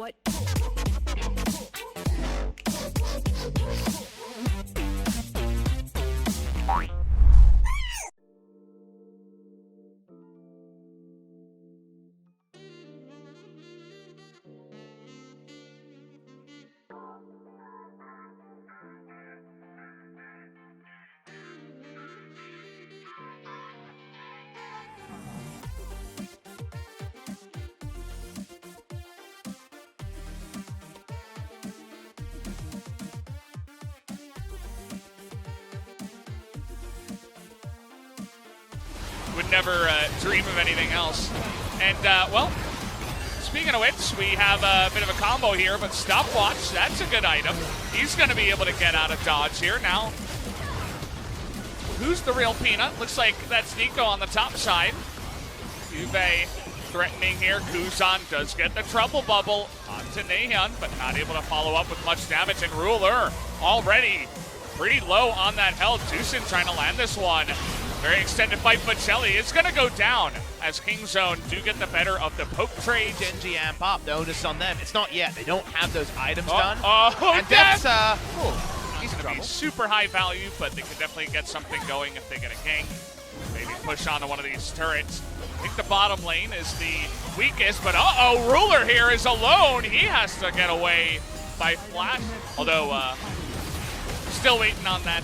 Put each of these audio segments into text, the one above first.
What? Would never dream of anything else. And, well, speaking of which, we have a bit of a combo here, but stopwatch, that's a good item. He's going to be able to get out of dodge here. Now, who's the real Peanut? Looks like that's Nico on the top side. Juve threatening here. Kuzan does get the trouble bubble onto Nahyun, but not able to follow up with much damage. And Ruler already pretty low on that health. Tucson trying to land this one. Very extended fight, but Shelly is going to go down as Kingzone do get the better of the poke trade. Genji amp up, notice on them. It's not yet. They don't have those items done. And that's he's going to be super high value, but they could definitely get something going if they get a gank. Maybe push onto one of these turrets. I think the bottom lane is the weakest, but Ruler here is alone. He has to get away by flash. Although, still waiting on that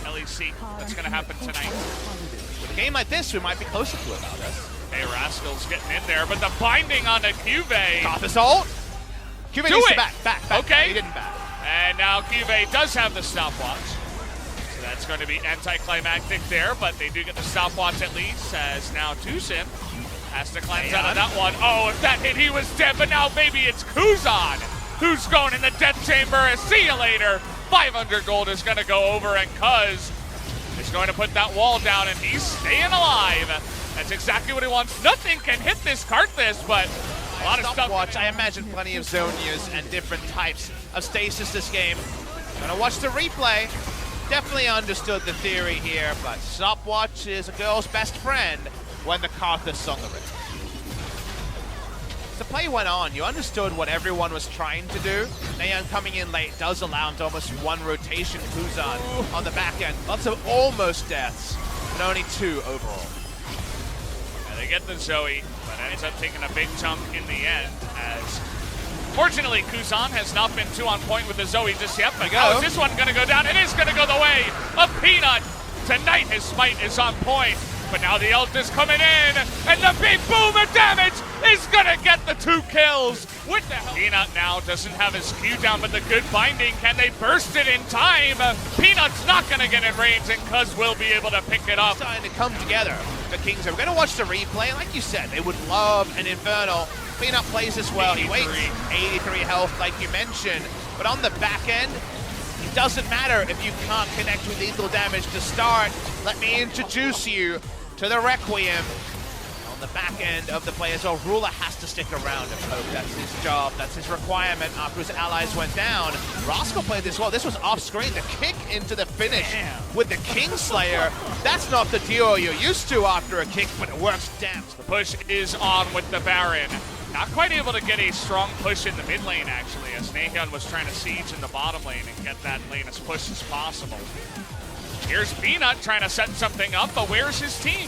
LEC that's going to happen tonight. With a game like this, we might be closer to it, BEAUZ. Hey, Rascal's getting in there, but the binding on the Juve. Top assault. Juve needs to back. Okay. He didn't back. And now Juve does have the stopwatch. So that's going to be anticlimactic there, but they do get the stopwatch at least, as now Tucson has to cleanse out of that one. Oh, if that hit, he was dead, but now maybe it's Kuzan who's going in the death chamber. See you later. 500 gold is going to go over, and Cuz is going to put that wall down, and he's staying alive. That's exactly what he wants. Nothing can hit this Karthus, but a lot of stopwatch. I imagine plenty of Zonias and different types of stasis this game. Gonna watch the replay. Definitely understood the theory here, but stopwatch is a girl's best friend when the Karthus is on the wrist. The play went on. You understood what everyone was trying to do. Nahyun coming in late does allow him to almost one rotation. Kuzan on the back end. Lots of almost deaths, but only 2 overall. Yeah, they get the Zoe, but ends up taking a big chunk in the end. As fortunately, Kuzan has not been too on point with the Zoe just yet. But how is this one going to go down? It is going to go the way of Peanut. Tonight his smite is on point. But now the ult is coming in, and the big boom of damage is gonna get the 2 kills. What the hell? Peanut now doesn't have his Q down, but the good binding, can they burst it in time? Peanut's not gonna get in range, and Cuz will be able to pick it up. It's starting to come together. The Kings are gonna watch the replay. Like you said, they would love an Infernal. Peanut plays this well. 83. He waits 83 health, like you mentioned. But on the back end, it doesn't matter if you can't connect with lethal damage to start. Let me introduce you to the Requiem. On the back end of the play as well, Ruler has to stick around and poke. That's his job, that's his requirement after his allies went down. Rascal played this well. This was off screen. The kick into the finish with the Kingslayer. That's not the deal you're used to after a kick, but it works damn. The push is on with the Baron. Not quite able to get a strong push in the mid lane, actually, as Nahyun was trying to siege in the bottom lane and get that lane as pushed as possible. Here's Peanut trying to set something up, but where's his team?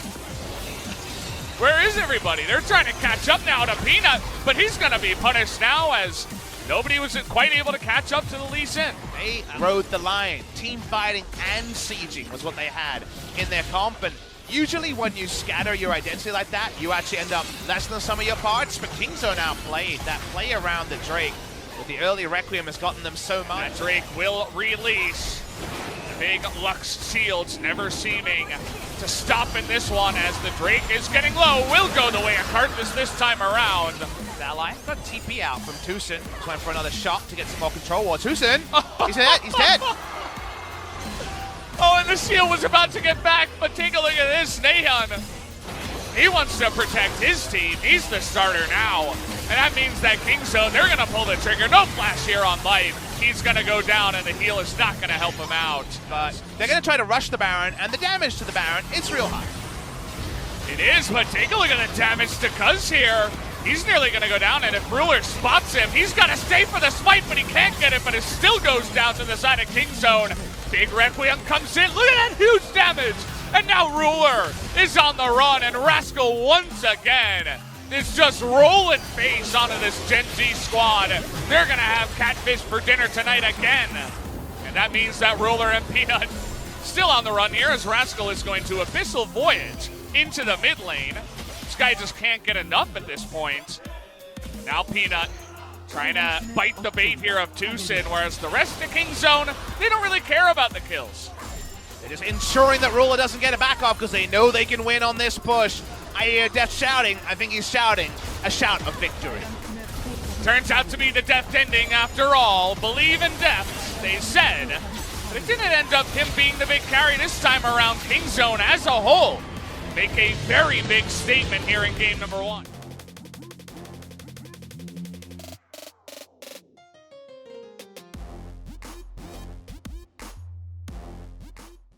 Where is everybody? They're trying to catch up now to Peanut, but he's going to be punished now as nobody was quite able to catch up to the Lee Sin. They rode the line. Team fighting and sieging was what they had in their comp, and usually when you scatter your identity like that, you actually end up less than some of your parts, but Kingzone now played. That play around the Drake with the early Requiem has gotten them so much. That Drake will release. Big Lux shields never seeming to stop in this one as the Drake is getting low. Will go the way of Karthus this time around. Ally got TP out from Tucson. Just went for another shot to get some more control. Well, Tucson, he's dead. He's dead. Oh, and the shield was about to get back, but take a look at this. Nahyun, he wants to protect his team. He's the starter now. And that means that Kingzone, they're going to pull the trigger. No flash here on life. He's going to go down, and the heal is not going to help him out. But they're going to try to rush the Baron, and the damage to the Baron is real high. It is, but take a look at the damage to Cuz here. He's nearly going to go down, and if Ruler spots him, he's got to stay for the smite, but he can't get it, but it still goes down to the side of King Zone. Big Requiem comes in. Look at that huge damage. And now Ruler is on the run, and Rascal once again is just rolling face onto this Gen Z squad. They're going to have catfish for dinner tonight again. And that means that Ruler and Peanut still on the run here, as Rascal is going to Abyssal Voyage into the mid lane. This guy just can't get enough at this point. Now Peanut trying to bite the bait here of Tucson, whereas the rest of King Zone, they don't really care about the kills. They're just ensuring that Ruler doesn't get a back off because they know they can win on this push. I hear Death shouting. I think he's shouting a shout of victory. Turns out to be the Death ending after all. Believe in death, they said. But it didn't end up him being the big carry this time around. King Zone as a whole make a very big statement here in game number 1.